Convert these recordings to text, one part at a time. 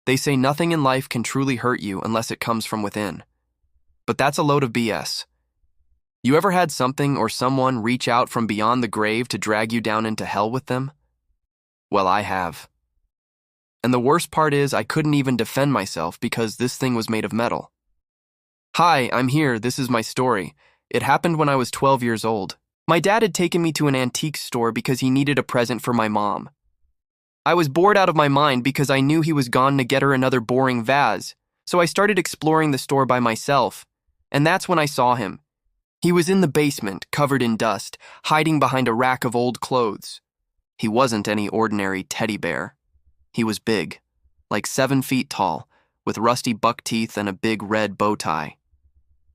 They say nothing in life can truly hurt you unless it comes from within. But that's a load of BS. You ever had something or someone reach out from beyond the grave to drag you down into hell with them? Well, I have. And the worst part is I couldn't even defend myself because this thing was made of metal. Hi, I'm here. This is my story. It happened when I was 12 years old. My dad had taken me to an antique store because he needed a present for my mom. I was bored out of my mind because I knew he was gone to get her another boring vase, so I started exploring the store by myself, and that's when I saw him. He was in the basement, covered in dust, hiding behind a rack of old clothes. He wasn't any ordinary teddy bear. He was big, like 7 feet tall, with rusty buck teeth and a big red bow tie.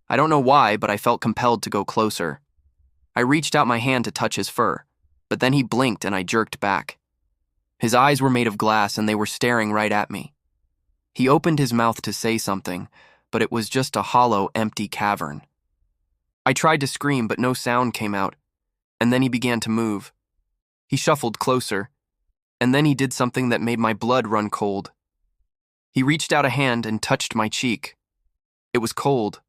I don't know why, but I felt compelled to go closer. I reached out my hand to touch his fur, but then he blinked and I jerked back. His eyes were made of glass and they were staring right at me. He opened his mouth to say something, but it was just a hollow, empty cavern. I tried to scream, but no sound came out, and then he began to move. He shuffled closer, and then he did something that made my blood run cold. He reached out a hand and touched my cheek. It was cold,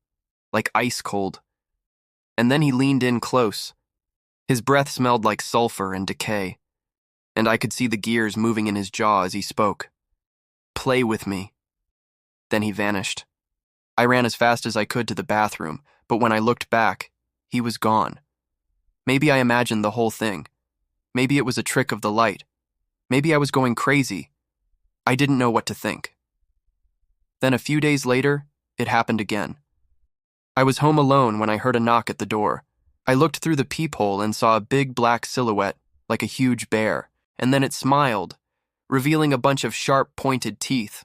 like ice cold. And then he leaned in close. His breath smelled like sulfur and decay, and I could see the gears moving in his jaw as he spoke. Play with me. Then he vanished. I ran as fast as I could to the bathroom, but when I looked back, he was gone. Maybe I imagined the whole thing. Maybe it was a trick of the light. Maybe I was going crazy. I didn't know what to think. Then a few days later, it happened again. I was home alone when I heard a knock at the door. I looked through the peephole and saw a big black silhouette, like a huge bear, and then it smiled, revealing a bunch of sharp, pointed teeth.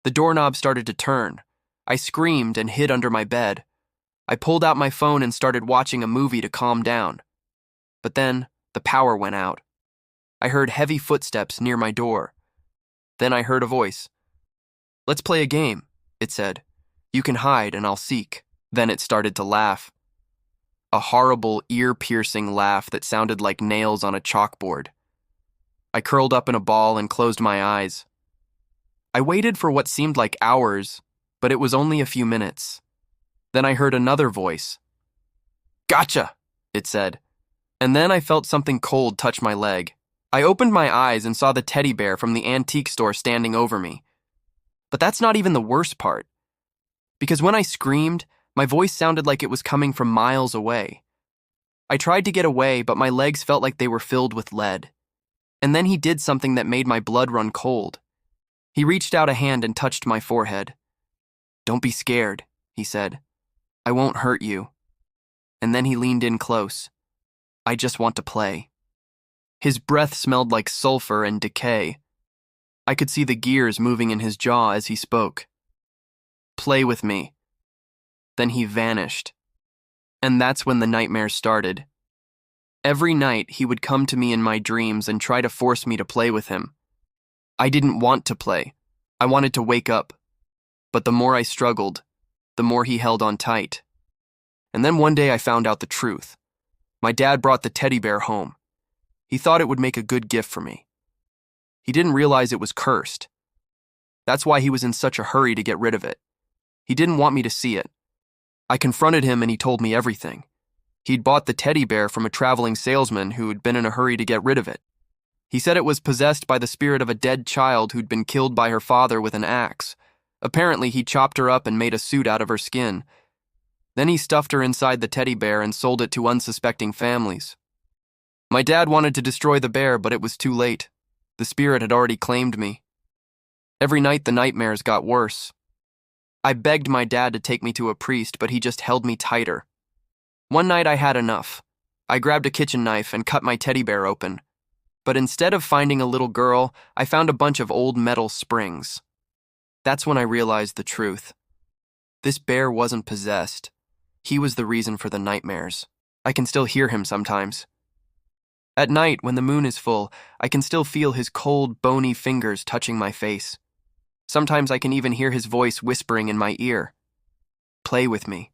The doorknob started to turn. I screamed and hid under my bed. I pulled out my phone and started watching a movie to calm down. But then, the power went out. I heard heavy footsteps near my door. Then I heard a voice. "Let's play a game," it said. "You can hide and I'll seek." Then it started to laugh. A horrible, ear-piercing laugh that sounded like nails on a chalkboard. I curled up in a ball and closed my eyes. I waited for what seemed like hours, but it was only a few minutes. Then I heard another voice. "Gotcha," it said. And then I felt something cold touch my leg. I opened my eyes and saw the teddy bear from the antique store standing over me. But that's not even the worst part. Because when I screamed, my voice sounded like it was coming from miles away. I tried to get away, but my legs felt like they were filled with lead. And then he did something that made my blood run cold. He reached out a hand and touched my forehead. "Don't be scared," he said. "I won't hurt you." And then he leaned in close. "I just want to play." His breath smelled like sulfur and decay. I could see the gears moving in his jaw as he spoke. "Play with me." Then he vanished. And that's when the nightmares started. Every night, he would come to me in my dreams and try to force me to play with him. I didn't want to play. I wanted to wake up. But the more I struggled, the more he held on tight. And then one day I found out the truth. My dad brought the teddy bear home. He thought it would make a good gift for me. He didn't realize it was cursed. That's why he was in such a hurry to get rid of it. He didn't want me to see it. I confronted him and he told me everything. He'd bought the teddy bear from a traveling salesman who had been in a hurry to get rid of it. He said it was possessed by the spirit of a dead child who'd been killed by her father with an axe. Apparently, he chopped her up and made a suit out of her skin. Then he stuffed her inside the teddy bear and sold it to unsuspecting families. My dad wanted to destroy the bear, but it was too late. The spirit had already claimed me. Every night, the nightmares got worse. I begged my dad to take me to a priest, but he just held me tighter. One night, I had enough. I grabbed a kitchen knife and cut my teddy bear open. But instead of finding a little girl, I found a bunch of old metal springs. That's when I realized the truth. This bear wasn't possessed. He was the reason for the nightmares. I can still hear him sometimes. At night, when the moon is full, I can still feel his cold, bony fingers touching my face. Sometimes I can even hear his voice whispering in my ear. "Play with me."